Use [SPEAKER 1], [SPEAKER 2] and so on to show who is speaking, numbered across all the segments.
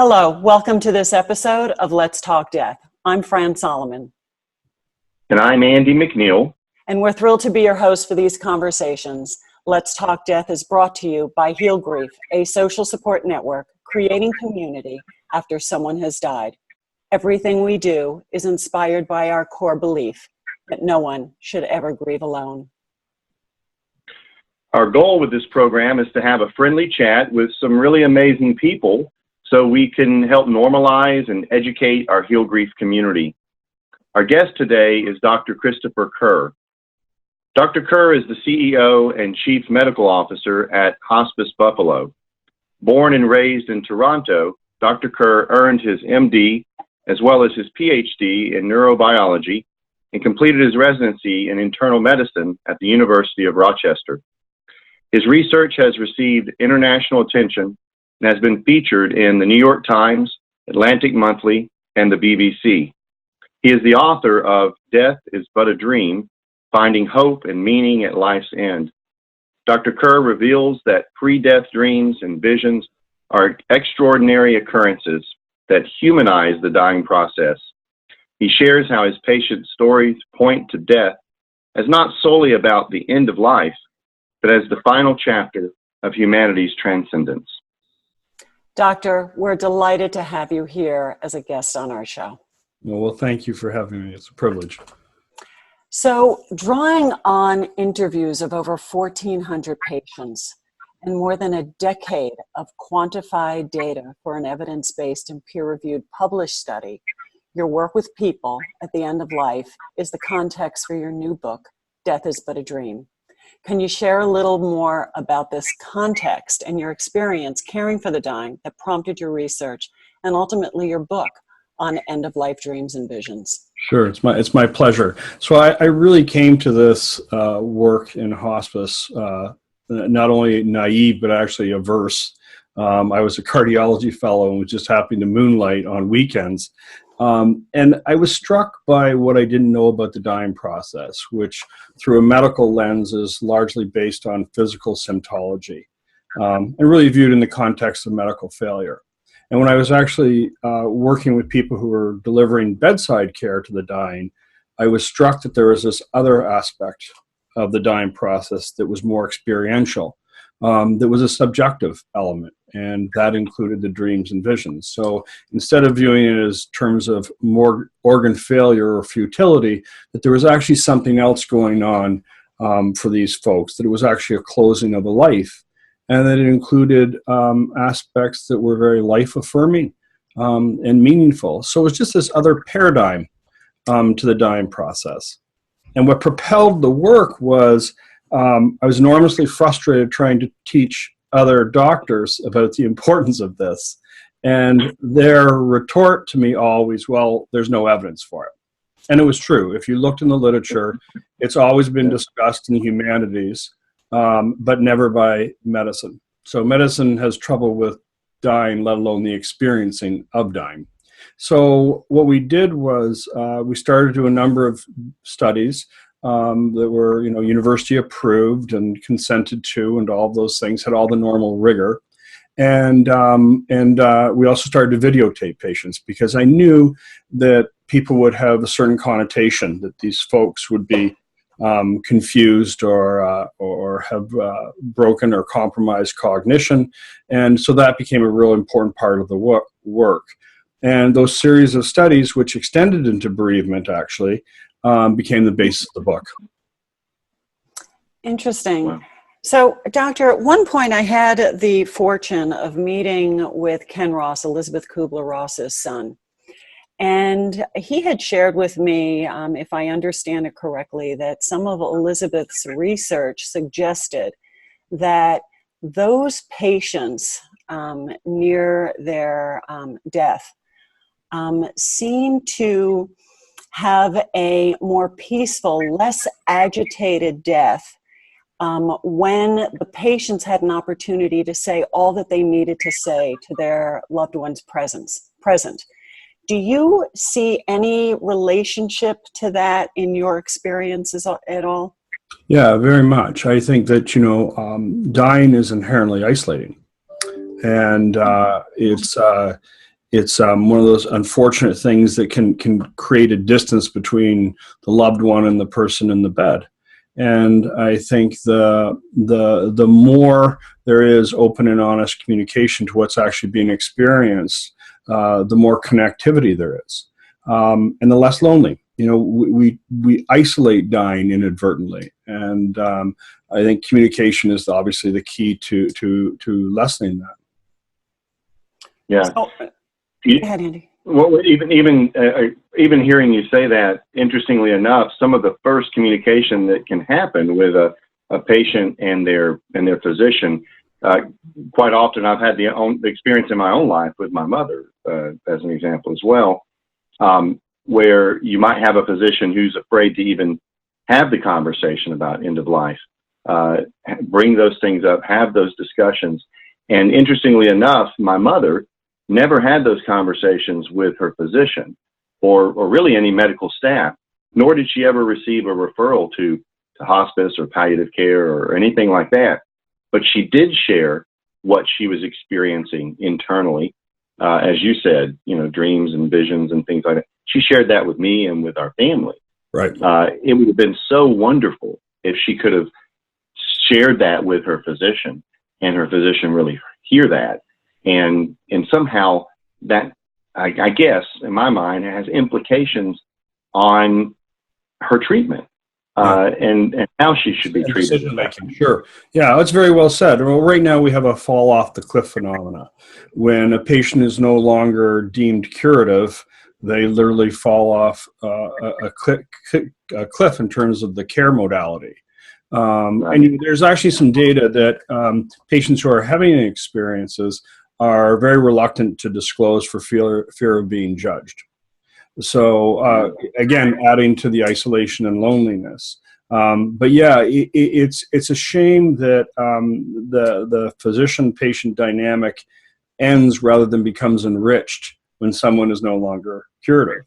[SPEAKER 1] Hello, welcome to this episode of Let's Talk Death. I'm Fran Solomon.
[SPEAKER 2] And I'm Andy McNeil.
[SPEAKER 1] And we're thrilled to be your host for these conversations. Let's Talk Death is brought to you by Heal Grief, a social support network creating community after someone has died. Everything we do is inspired by our core belief that no one should ever grieve alone.
[SPEAKER 2] Our goal with this program is to have a friendly chat with some really amazing people so we can help normalize and educate our Heal Grief community. Our guest today is Dr. Christopher Kerr. Dr. Kerr is the CEO and Chief Medical Officer at Hospice Buffalo. Born and raised in Toronto, Dr. Kerr earned his MD as well as his PhD in neurobiology and completed his residency in internal medicine at the University of Rochester. His research has received international attention and has been featured in the New York Times, Atlantic Monthly, and the BBC. He is the author of Death is But a Dream, Finding Hope and Meaning at Life's End. Dr. Kerr reveals that pre-death dreams and visions are extraordinary occurrences that humanize the dying process. He shares how his patients' stories point to death as not solely about the end of life, but as the final chapter of humanity's transcendence.
[SPEAKER 1] Doctor, we're delighted to have you here as a guest on our show.
[SPEAKER 3] Well, thank you for having me. It's a privilege.
[SPEAKER 1] So, drawing on interviews of over 1,400 patients and more than a decade of quantified data for an evidence-based and peer-reviewed published study, your work with people at the end of life is the context for your new book, Death is But a Dream. Can you share a little more about this context and your experience caring for the dying that prompted your research and ultimately your book on end-of-life dreams and visions?
[SPEAKER 3] Sure, it's my pleasure. So I really came to this work in hospice not only naive but actually averse. I was a cardiology fellow and was just happening to moonlight on weekends. And I was struck by what I didn't know about the dying process, which through a medical lens is largely based on physical symptology and really viewed in the context of medical failure. And when I was actually working with people who were delivering bedside care to the dying, I was struck that there was this other aspect of the dying process that was more experiential, that was a subjective element, and that included the dreams and visions. So instead of viewing it as terms of more organ failure or futility, that there was actually something else going on for these folks, that it was actually a closing of a life, and that it included aspects that were very life-affirming and meaningful. So it was just this other paradigm to the dying process. And what propelled the work was I was enormously frustrated trying to teach other doctors about the importance of this. And their retort to me always, well, there's no evidence for it. And it was true. If you looked in the literature, it's always been discussed in the humanities, but never by medicine. So medicine has trouble with dying, let alone the experiencing of dying. So what we did was we started to do a number of studies that were, university approved and consented to, and all of those things had all the normal rigor. And we also started to videotape patients because I knew that people would have a certain connotation, that these folks would be confused or have broken or compromised cognition. And so that became a real important part of the work. And those series of studies, which extended into bereavement actually, became the basis of the book.
[SPEAKER 1] Interesting.
[SPEAKER 2] Wow.
[SPEAKER 1] So, Doctor, at one point I had the fortune of meeting with Ken Ross, Elizabeth Kubler-Ross's son. And he had shared with me, if I understand it correctly, that some of Elizabeth's research suggested that those patients near their death seem to have a more peaceful, less agitated death when the patients had an opportunity to say all that they needed to say to their loved ones present. Do you see any relationship to that in your experiences at all?
[SPEAKER 3] Yeah, very much. I think that, dying is inherently isolating. And it's one of those unfortunate things that can create a distance between the loved one and the person in the bed. And I think the more there is open and honest communication to what's actually being experienced, the more connectivity there is, and the less lonely. We isolate dying inadvertently, and I think communication is obviously the key to lessening that.
[SPEAKER 2] Yeah.
[SPEAKER 1] So, go ahead, Andy.
[SPEAKER 2] Well, even hearing you say that, interestingly enough, some of the first communication that can happen with a patient and their physician, quite often I've had the experience in my own life with my mother, as an example as well, where you might have a physician who's afraid to even have the conversation about end of life, bring those things up, have those discussions. And interestingly enough, my mother never had those conversations with her physician or really any medical staff, nor did she ever receive a referral to hospice or palliative care or anything like that. But she did share what she was experiencing internally, as you said, dreams and visions and things like that. She shared that with me and with our family.
[SPEAKER 3] Right.
[SPEAKER 2] It would have been so wonderful if she could have shared that with her physician and her physician really hear that. And somehow that, I guess, in my mind, has implications on her treatment and how she should be treated.
[SPEAKER 3] Sure. Yeah, that's very well said. Well, right now we have a fall off the cliff phenomena. When a patient is no longer deemed curative, they literally fall off a cliff in terms of the care modality. And there's actually some data that patients who are having experiences are very reluctant to disclose for fear of being judged. So again, adding to the isolation and loneliness. But yeah, it's a shame that the physician-patient dynamic ends rather than becomes enriched when someone is no longer curative.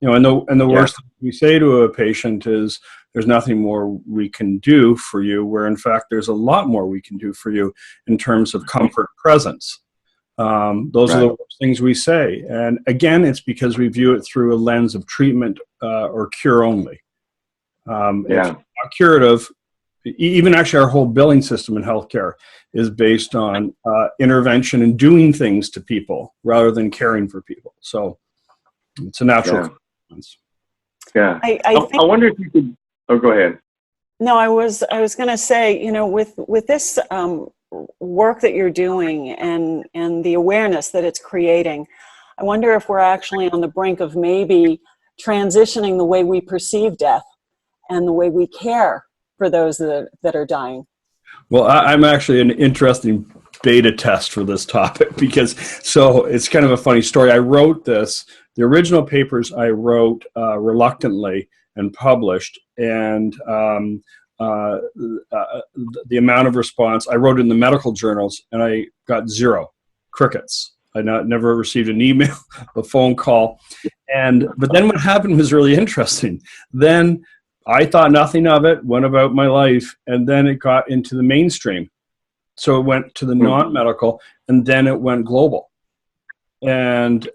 [SPEAKER 3] And the worst thing we say to a patient is, there's nothing more we can do for you, where in fact there's a lot more we can do for you in terms of comfort presence. Those are the worst things we say. And again, it's because we view it through a lens of treatment or cure only. It's not curative. Even actually our whole billing system in healthcare is based on intervention and doing things to people rather than caring for people. So it's a natural consequence.
[SPEAKER 2] Yeah. I wonder if you could, go ahead.
[SPEAKER 1] No, I was going to say, with this work that you're doing and the awareness that it's creating, I wonder if we're actually on the brink of maybe transitioning the way we perceive death and the way we care for those that are dying.
[SPEAKER 3] Well, I'm actually an interesting beta test for this topic so it's kind of a funny story. I wrote the original papers I wrote reluctantly and published, and the amount of response, I wrote in the medical journals and I got zero, crickets. I never received an email, a phone call. But then what happened was really interesting. Then I thought nothing of it, went about my life, and then it got into the mainstream. So it went to the non-medical, and then it went global. And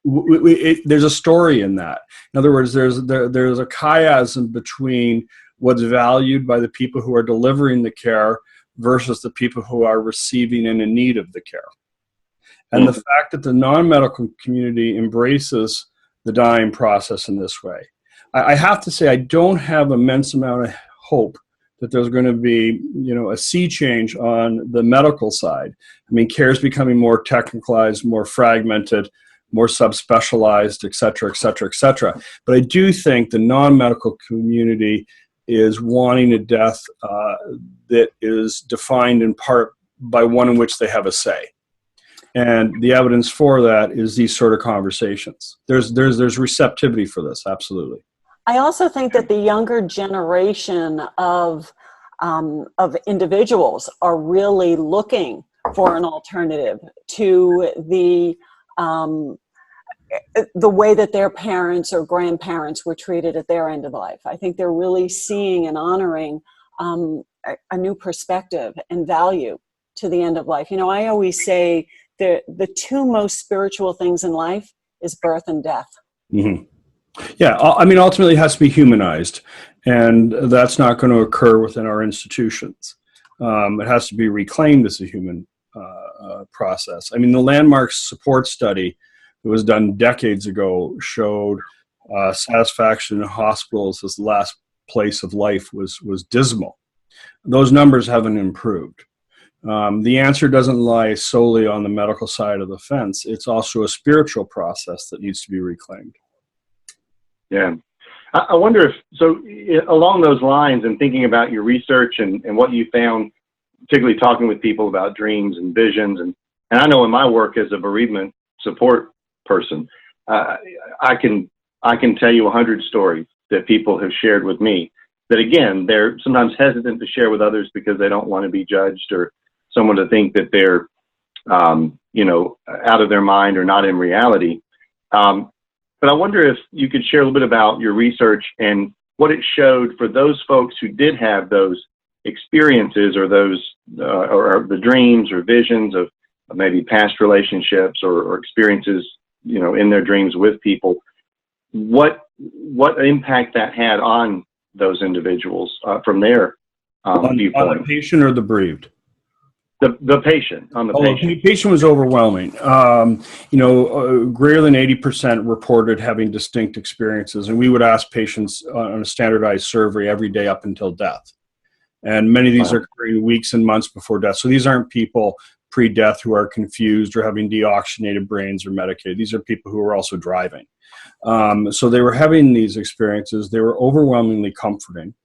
[SPEAKER 3] there's a story in that. In other words, there's a chiasm between what's valued by the people who are delivering the care versus the people who are receiving and in need of the care. And the fact that the non-medical community embraces the dying process in this way, I have to say I don't have immense amount of hope that there's going to be, a sea change on the medical side. I mean, care is becoming more technicalized, more fragmented, more subspecialized, et cetera, et cetera, et cetera. But I do think the non-medical community is wanting a death that is defined in part by one in which they have a say. And the evidence for that is these sort of conversations. There's receptivity for this, absolutely.
[SPEAKER 1] I also think that the younger generation of individuals are really looking for an alternative to the way that their parents or grandparents were treated at their end of life. I think they're really seeing and honoring a new perspective and value to the end of life. I always say the two most spiritual things in life is birth and death.
[SPEAKER 3] Mm-hmm. Yeah, I mean, ultimately it has to be humanized, and that's not going to occur within our institutions. It has to be reclaimed as a human process. I mean, the landmark support study that was done decades ago showed satisfaction in hospitals as the last place of life was dismal. Those numbers haven't improved. The answer doesn't lie solely on the medical side of the fence. It's also a spiritual process that needs to be reclaimed.
[SPEAKER 2] Yeah. I wonder if, so along those lines and thinking about your research and what you found, particularly talking with people about dreams and visions, and I know in my work as a bereavement support person, I can tell you 100 stories that people have shared with me that, again, they're sometimes hesitant to share with others because they don't want to be judged or someone to think that they're, out of their mind or not in reality. But I wonder if you could share a little bit about your research and what it showed for those folks who did have those experiences or those, or the dreams or visions of maybe past relationships or experiences, in their dreams with people, what impact that had on those individuals from their viewpoint.
[SPEAKER 3] On the patient or the bereaved?
[SPEAKER 2] The patient, on the patient.
[SPEAKER 3] The patient was overwhelming. Greater than 80% reported having distinct experiences, and we would ask patients on a standardized survey every day up until death. And many of these are occurring weeks and months before death. So these aren't people pre-death who are confused or having deoxygenated brains or medicated. These are people who are also driving. So they were having these experiences. They were overwhelmingly comforting.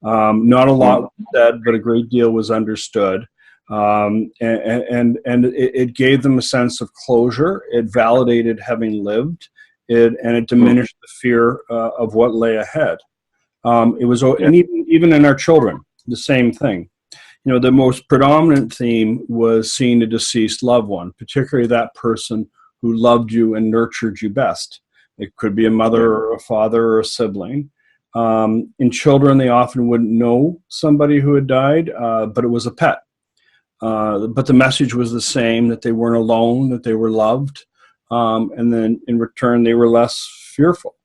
[SPEAKER 3] Not a lot was said, but a great deal was understood. And it gave them a sense of closure. It validated having lived, and it diminished the fear of what lay ahead. And even in our children, the same thing. The most predominant theme was seeing a deceased loved one, particularly that person who loved you and nurtured you best. It could be a mother or a father or a sibling. In children, they often wouldn't know somebody who had died, but it was a pet. But the message was the same, that they weren't alone, that they were loved, and then in return they were less fearful.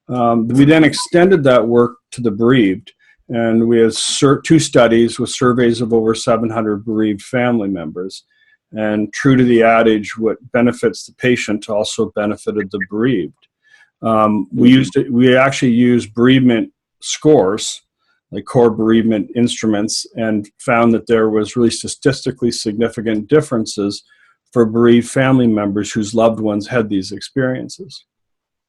[SPEAKER 3] We then extended that work to the bereaved, and we had 2 studies with surveys of over 700 bereaved family members. And true to the adage, what benefits the patient also benefited the bereaved. We actually used bereavement scores, like core bereavement instruments, and found that there was really statistically significant differences for bereaved family members whose loved ones had these experiences.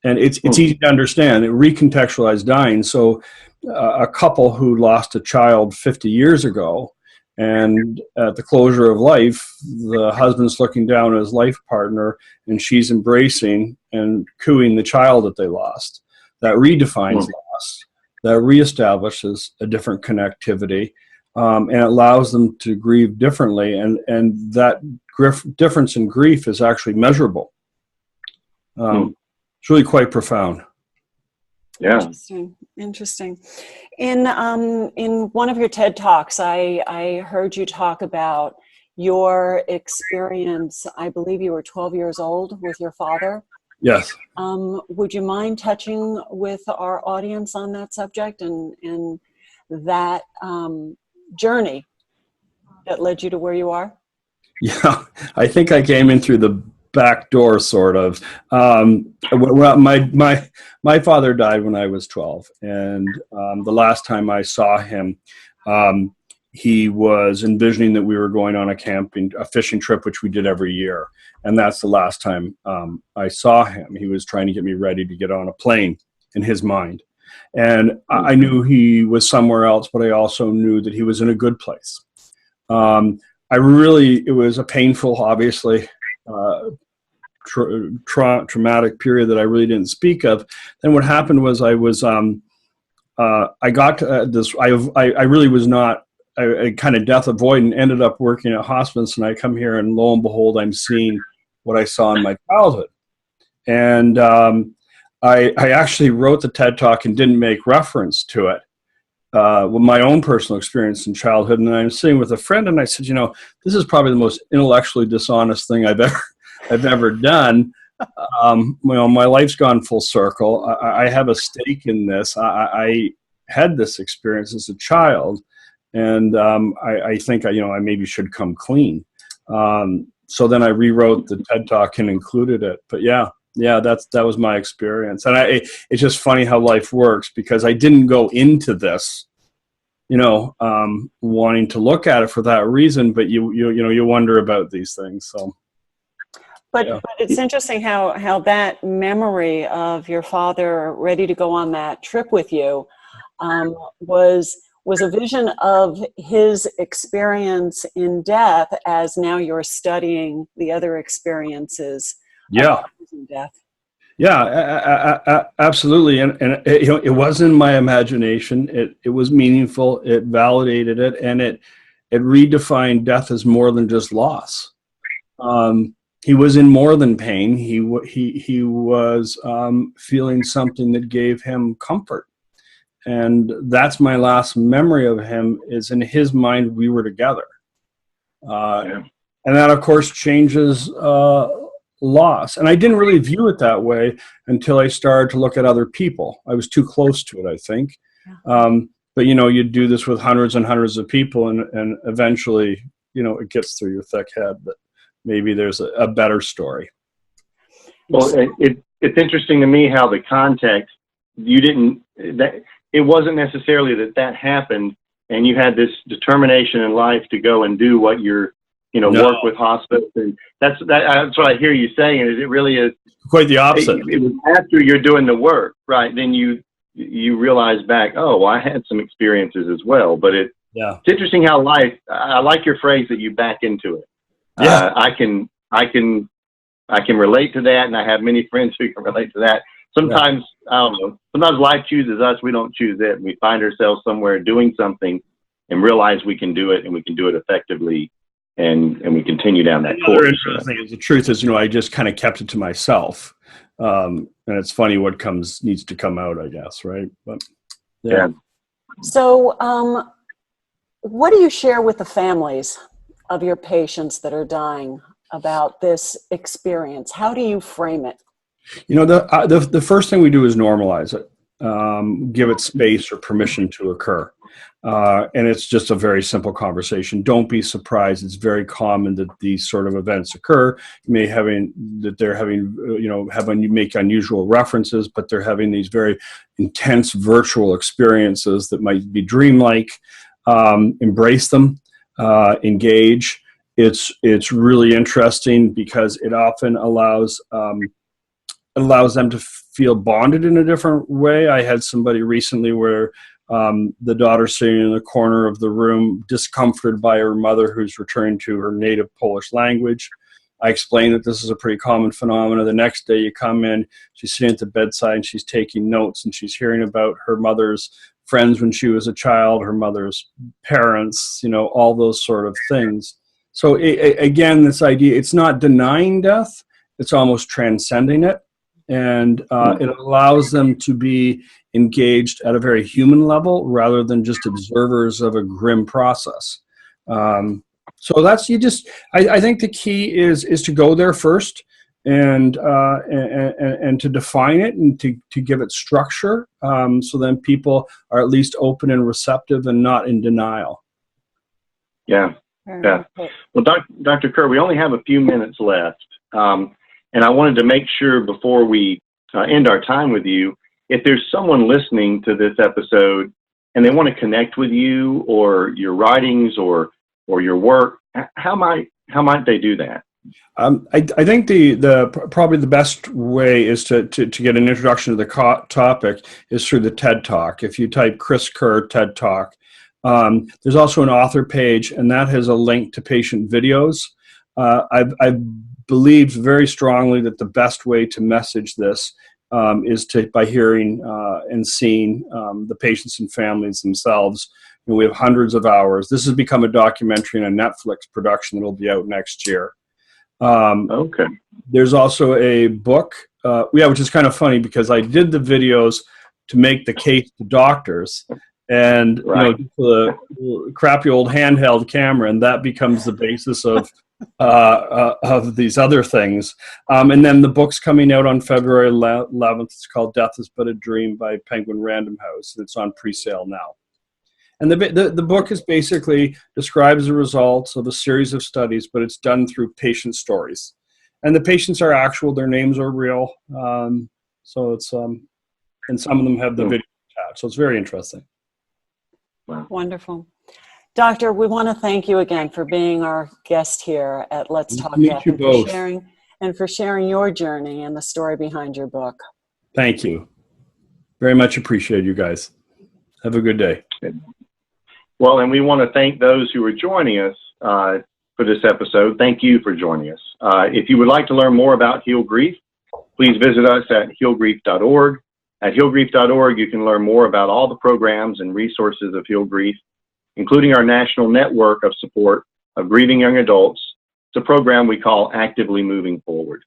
[SPEAKER 3] And it's easy to understand. It recontextualized dying. So a couple who lost a child 50 years ago, and at the closure of life, the husband's looking down at his life partner, and she's embracing and cooing the child that they lost. That redefines loss. That reestablishes a different connectivity, and it allows them to grieve differently, and that difference in grief is actually measurable. It's really quite profound.
[SPEAKER 2] Yeah.
[SPEAKER 1] Interesting. In one of your TED Talks, I heard you talk about your experience. I believe you were 12 years old with your father.
[SPEAKER 3] Yes.
[SPEAKER 1] Would you mind touching with our audience on that subject and that journey that led you to where you are?
[SPEAKER 3] Yeah, I think I came in through the back door, sort of. Well, my father died when I was 12, and the last time I saw him, he was envisioning that we were going on a fishing trip, which we did every year. And that's the last time I saw him. He was trying to get me ready to get on a plane in his mind. And I knew he was somewhere else, but I also knew that he was in a good place. It was a painful, obviously, traumatic period that I really didn't speak of. Then what happened was I got to this, I really was not a kind of death avoidant, ended up working at hospice, and I come here and lo and behold, I'm seeing what I saw in my childhood. And I actually wrote the TED Talk and didn't make reference to it. with my own personal experience in childhood, and I'm sitting with a friend, and I said, this is probably the most intellectually dishonest thing I've ever done. My life's gone full circle. I have a stake in this. I had this experience as a child, and I think I maybe should come clean. So then I rewrote the TED Talk and included it. But yeah, that was my experience. And it's just funny how life works, because I didn't go into this, wanting to look at it for that reason. But you wonder about these things. So.
[SPEAKER 1] But it's interesting how that memory of your father ready to go on that trip with you was a vision of his experience in death, as now you're studying the other experiences of in death.
[SPEAKER 3] Yeah, absolutely. And it wasn't my imagination. It was meaningful. It validated it, and it redefined death as more than just loss. He was in more than pain. He was feeling something that gave him comfort. And that's my last memory of him, is in his mind we were together. And that, of course, changes loss. And I didn't really view it that way until I started to look at other people. I was too close to it, I think. But, you do this with hundreds and hundreds of people, and eventually, it gets through your thick head that maybe there's a better story.
[SPEAKER 2] Well, it's interesting to me how the context, it wasn't necessarily that happened, and you had this determination in life to go and do what you're, work with hospice, and that's what I hear you saying. Is it really is
[SPEAKER 3] quite the opposite.
[SPEAKER 2] It was after you're doing the work, right? Then you realize back, oh, well, I had some experiences as well. But it's interesting how life. I like your phrase that you back into it.
[SPEAKER 3] Yeah,
[SPEAKER 2] I can relate to that, and I have many friends who can relate to that. Sometimes, I don't know, sometimes life chooses us, we don't choose it, and we find ourselves somewhere doing something and realize we can do it, and we can do it effectively, and we continue down that course.
[SPEAKER 3] Interesting is the truth is, I just kind of kept it to myself. And it's funny what needs to come out, I guess, right? But yeah.
[SPEAKER 1] So what do you share with the families of your patients that are dying about this experience? How do you frame it?
[SPEAKER 3] The first thing we do is normalize it, give it space or permission to occur. And it's just a very simple conversation. Don't be surprised. It's very common that these sort of events occur. You may make unusual references, but they're having these very intense virtual experiences that might be dreamlike. Embrace them. Engage. It's really interesting because it often allows them to feel bonded in a different way. I had somebody recently where the daughter sitting in the corner of the room, discomforted by her mother who's returning to her native Polish language. I explained that this is a pretty common phenomenon. The next day you come in, she's sitting at the bedside and she's taking notes, and she's hearing about her mother's friends when she was a child, her mother's parents, all those sort of things. So again, this idea, it's not denying death, it's almost transcending it. And it allows them to be engaged at a very human level rather than just observers of a grim process. So that's, I think the key is to go there first and to define it and to give it structure, so then people are at least open and receptive and not in denial.
[SPEAKER 2] Yeah. Well, Dr. Kerr, we only have a few minutes left. And I wanted to make sure before we end our time with you, if there's someone listening to this episode and they want to connect with you or your writings or your work, how might they do that?
[SPEAKER 3] I think probably the best way is to get an introduction to the topic is through the TED Talk. If you type Chris Kerr TED Talk, there's also an author page, and that has a link to patient videos. I've believed very strongly that the best way to message this is by hearing and seeing the patients and families themselves. We have hundreds of hours. This has become a documentary and a Netflix production that will be out next year.
[SPEAKER 2] Okay.
[SPEAKER 3] There's also a book, which is kind of funny because I did the videos to make the case to doctors. and
[SPEAKER 2] Right.
[SPEAKER 3] the crappy old handheld camera, and that becomes the basis of these other things. And then the book's coming out on February 11th. It's called Death is But a Dream by Penguin Random House, and it's on pre-sale now. And the book is basically describes the results of a series of studies, but it's done through patient stories. And the patients are actual, their names are real. So it's, and some of them have the video attached. So it's very interesting.
[SPEAKER 2] Wow.
[SPEAKER 1] Wonderful. Doctor, we want to thank you again for being our guest here at Let's Talk Death, and for sharing your journey and the story behind your book.
[SPEAKER 3] Thank you. Very much appreciate you guys. Have a good day.
[SPEAKER 2] Well, and we want to thank those who are joining us for this episode. Thank you for joining us. If you would like to learn more about Heal Grief, please visit us at healgrief.org. At healgrief.org, you can learn more about all the programs and resources of Heal Grief, including our national network of support of grieving young adults. It's a program we call Actively Moving Forward.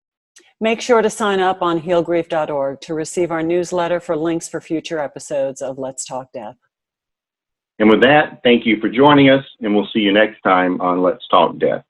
[SPEAKER 1] Make sure to sign up on healgrief.org to receive our newsletter for links for future episodes of Let's Talk Death.
[SPEAKER 2] And with that, thank you for joining us, and we'll see you next time on Let's Talk Death.